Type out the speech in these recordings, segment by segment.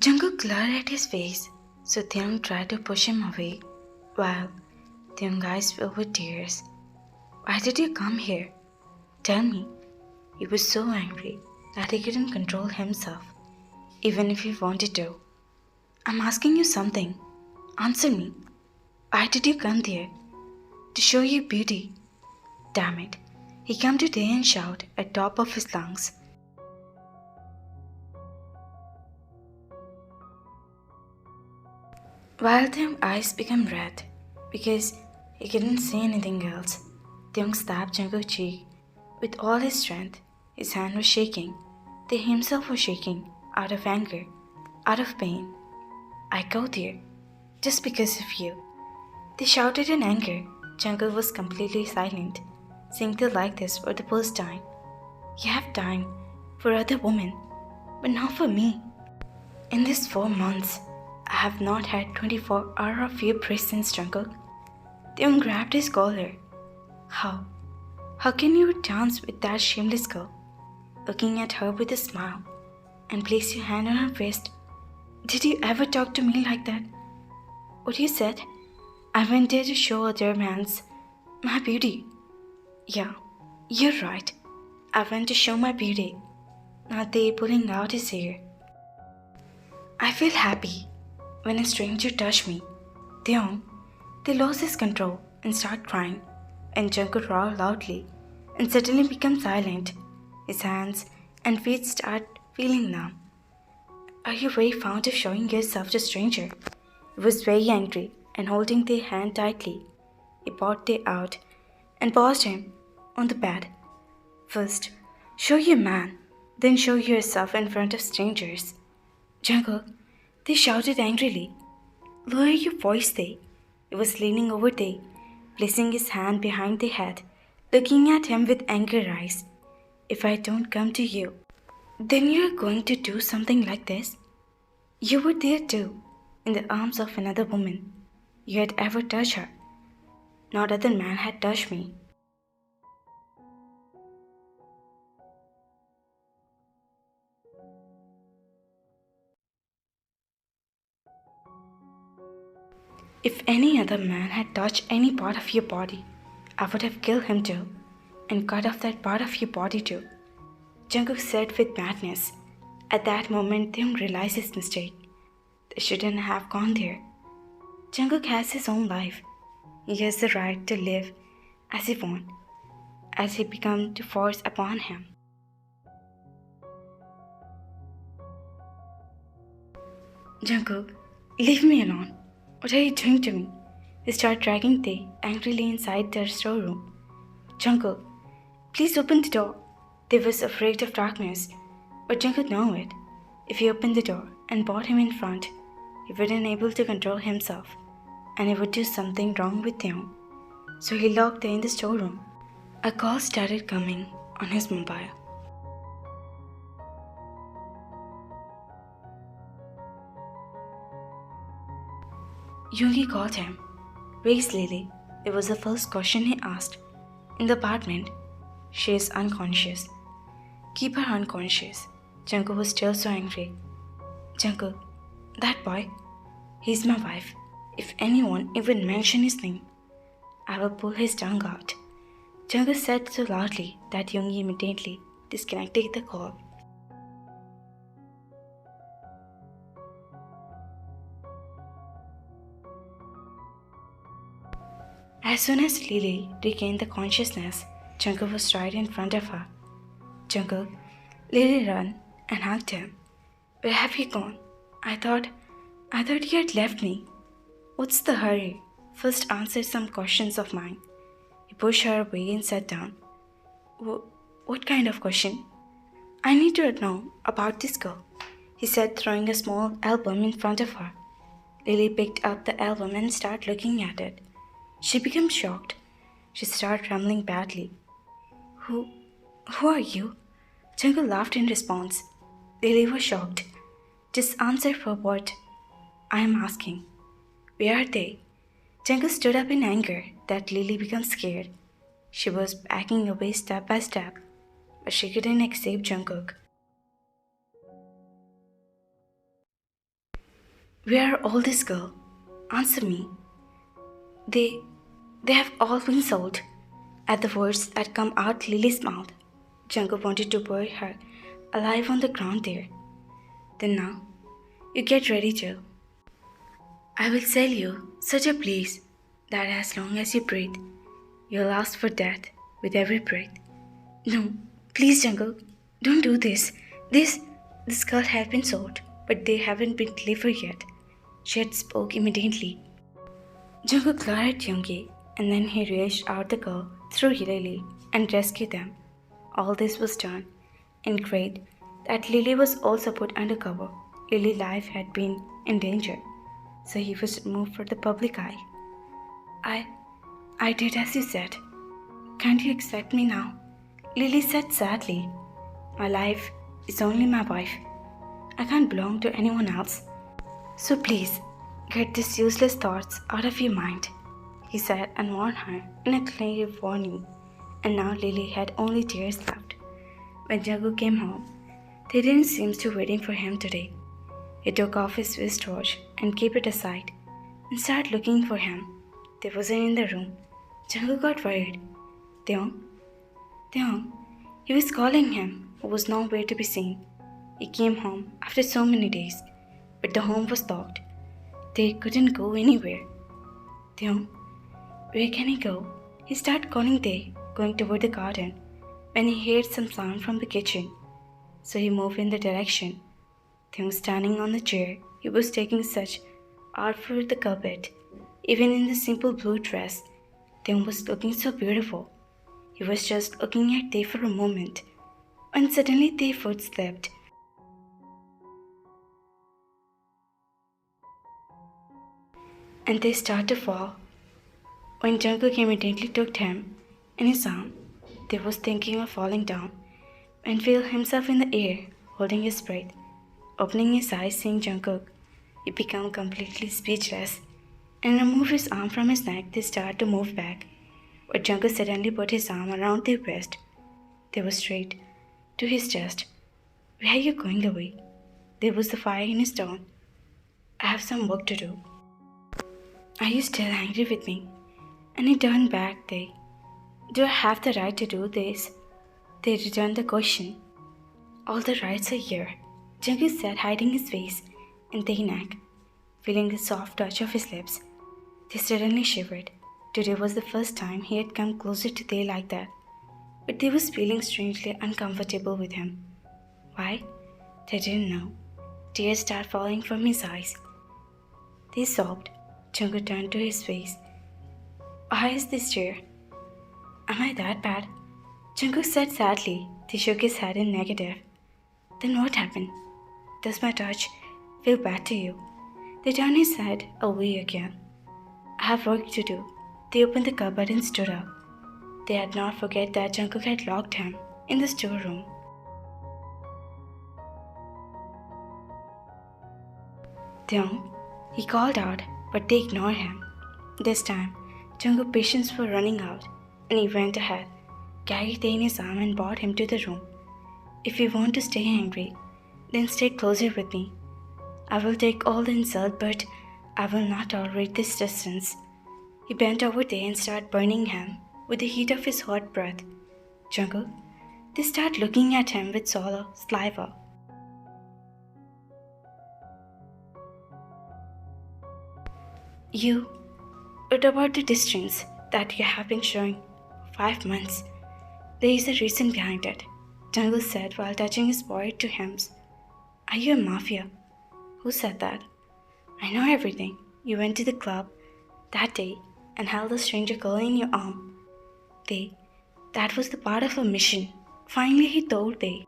Jungkook glared at his face, so Taehyung tried to push him away, while Taehyung's eyes filled with tears. Why did you come here? Tell me. He was so angry that he couldn't control himself, even if he wanted to. I'm asking you something. Answer me. Why did you come there? To show you beauty. Damn it. He came to Tae and shout at top of his lungs. While Taehyung's eyes became red because he couldn't say anything else, Taehyung slapped Jungkook's cheek with all his strength. His hand was shaking. Tae himself was shaking, out of anger, out of pain. I go there, just because of you. They shouted in anger. Jungkook was completely silent, seeing Tae like this for the first time. You have time for other women, but not for me. In these 4 months, I have not had 24 hours of your presence, Jungkook. Taehyung grabbed his collar. How? How can you dance with that shameless girl? Looking at her with a smile, and place your hand on her wrist. Did you ever talk to me like that? What you said? I went there to show other mans my beauty. Yeah, you're right. I went to show my beauty. Not they pulling out his hair. I feel happy when a stranger touched me. Taehyung, they lost his control and started crying, and Jungkook roared loudly and suddenly became silent. His hands and feet start feeling numb. Are you very fond of showing yourself to a stranger? He was very angry and holding their hand tightly. He brought Tae out and paused him on the bed. First, show your man, then show yourself in front of strangers. Jungkook, they shouted angrily. Lower your voice, Tae. He was leaning over Tae, placing his hand behind the head, looking at him with anger eyes. If I don't come to you, then you're going to do something like this? You were there too, in the arms of another woman. You had ever touched her. Not other man had touched me. If any other man had touched any part of your body, I would have killed him too, and cut off that part of your body too. Jungkook said with madness. At that moment, Taehyung realized his mistake. They shouldn't have gone there. Jungkook has his own life. He has the right to live as he wants, as he becomes to force upon him. Jungkook, leave me alone. What are you doing to me? He started dragging Tae angrily inside their storeroom. Jungkook, please open the door. They was afraid of darkness, but Jungkook knew it. If he opened the door and brought him in front, he wouldn't able to control himself, and he would do something wrong with him. So he locked Tae in the storeroom. A call started coming on his mobile. Yoongi called him. Where's Lily? It was the first question he asked. In the apartment. She is unconscious. Keep her unconscious. Jungkook was still so angry. Jungkook, that boy, he's my wife. If anyone even mention his name, I will pull his tongue out. Jungkook said so loudly that Yoongi immediately disconnected the call. As soon as Lily regained the consciousness, Jungkook was right in front of her. Jungkook, Lily ran and hugged him. Where have you gone? I thought you had left me. What's the hurry? First answer some questions of mine. He pushed her away and sat down. What kind of question? I need to know about this girl, he said, throwing a small album in front of her. Lily picked up the album and started looking at it. She became shocked. She started trembling badly. Who are you? Jungkook laughed in response. Lily was shocked. Just answer for what I am asking. Where are they? Jungkook stood up in anger that Lily became scared. She was backing away step by step, but she couldn't escape Jungkook. Where are all these girls? Answer me. They have all been sold. At the words that come out Lily's mouth, Jungkook wanted to bury her alive on the ground there. Then now, you get ready, Joe. I will sell you such a place that as long as you breathe, you'll ask for death with every breath. No, please, Jungkook, don't do this. This girl has been sold, but they haven't been delivered yet. She had spoke immediately. Jungkook glared at Yoongi, and then he reached out the girl through Lily and rescued them. All this was done, and great that Lily was also put undercover. Lily's life had been in danger, so he was removed from the public eye. I did as you said. Can't you accept me now? Lily said sadly. My life is only my wife. I can't belong to anyone else. So please, get these useless thoughts out of your mind, he said and warned her in a clear warning. And now Lily had only tears left. When Jungkook came home, they didn't seem to be waiting for him today. He took off his wristwatch and kept it aside and started looking for him. They wasn't in the room. Jungkook got worried. Taehyung, he was calling him, who was nowhere to be seen. He came home after so many days, but the home was locked. They couldn't go anywhere. Taehyung, where can he go? He started calling Tae, going toward the garden, when he heard some sound from the kitchen. So he moved in the direction. Taehyung standing on the chair, he was taking such art for the carpet. Even in the simple blue dress, Taehyung was looking so beautiful. He was just looking at Tae for a moment, when suddenly Tae's foot slipped. And they started to fall. When Jungkook immediately took him in his arm, Tae was thinking of falling down and felt himself in the air, holding his breath. Opening his eyes, seeing Jungkook, he became completely speechless and removed his arm from his neck. They started to move back, but Jungkook suddenly put his arm around their waist. They were straight to his chest. Where are you going away? There was the fire in his tone. I have some work to do. Are you still angry with me? And he turned back. Do I have the right to do this? They returned the question. All the rights are here, Jungkook said, hiding his face in Tae's neck. Feeling the soft touch of his lips, Tae suddenly shivered. Today was the first time he had come closer to Tae like that, but Tae was feeling strangely uncomfortable with him. Why? Tae didn't know. Tears started falling from his eyes. Tae sobbed. Jungkook turned to his face. Why is this chair? Am I that bad? Jungkook said sadly. Tae shook his head in negative. Then what happened? Does my touch feel bad to you? They turned his head away again. I have work to do. They opened the cupboard and stood up. They had not forget that Jungkook had locked him in the storeroom. Taehyung, he called out, but they ignored him. This time, Jungkook's patience were running out, and he went ahead, carried Tae in his arm and brought him to the room. If you want to stay angry, then stay closer with me. I will take all the insult, but I will not tolerate this distance. He bent over Tae and started burning him with the heat of his hot breath. Jungkook, they started looking at him with saliva. What about the distance that you have been showing for 5 months? There is a reason behind it, Jungkook said while touching his forehead to him. Are you a mafia? Who said that? I know everything. You went to the club that day and held a stranger girl in your arm. That was the part of a mission. Finally, he told Tae.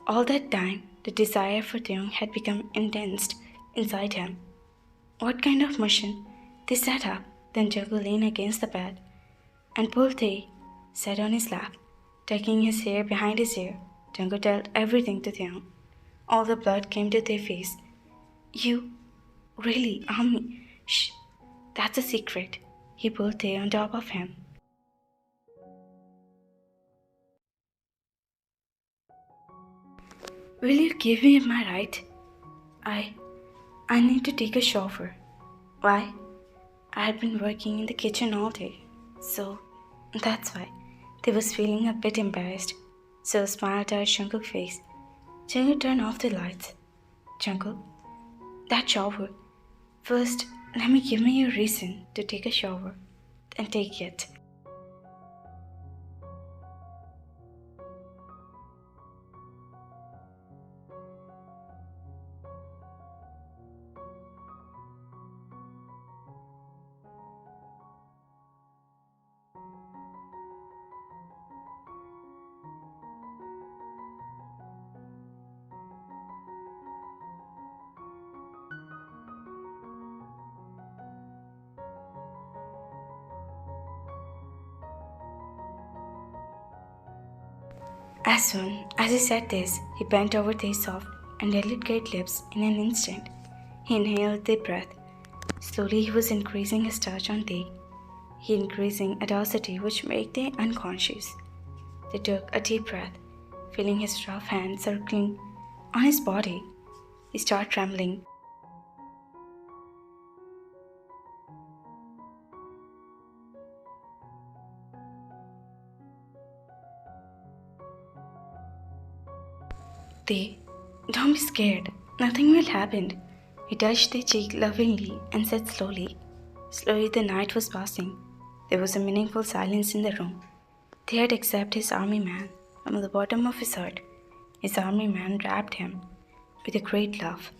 All that time, the desire for Taehyung had become intense inside him. What kind of mission? They sat up, then Jungkook leaned against the bed and pulled Tae, sat on his lap, tucking his hair behind his ear. Jungkook told everything to Taehyung. All the blood came to Tae's face. You really, Ami? Shh, that's a secret. He pulled Tae on top of him. Will you give me my right? I need to take a shower. Why? I had been working in the kitchen all day, so that's why. They was feeling a bit embarrassed, so smiled at Jungkook's face. Jungkook turned off the lights. Jungkook, that shower. First, let me give me a reason to take a shower, then take it. As soon as he said this, he bent over their soft and delicate lips in an instant. He inhaled their breath. Slowly he was increasing his touch on they. He increasing audacity which made them unconscious. They took a deep breath, feeling his rough hand circling on his body. He started trembling. Don't be scared. Nothing will happen. He touched their cheek lovingly and said slowly. Slowly the night was passing. There was a meaningful silence in the room. They had accepted his army man from the bottom of his heart. His army man wrapped him with a great love.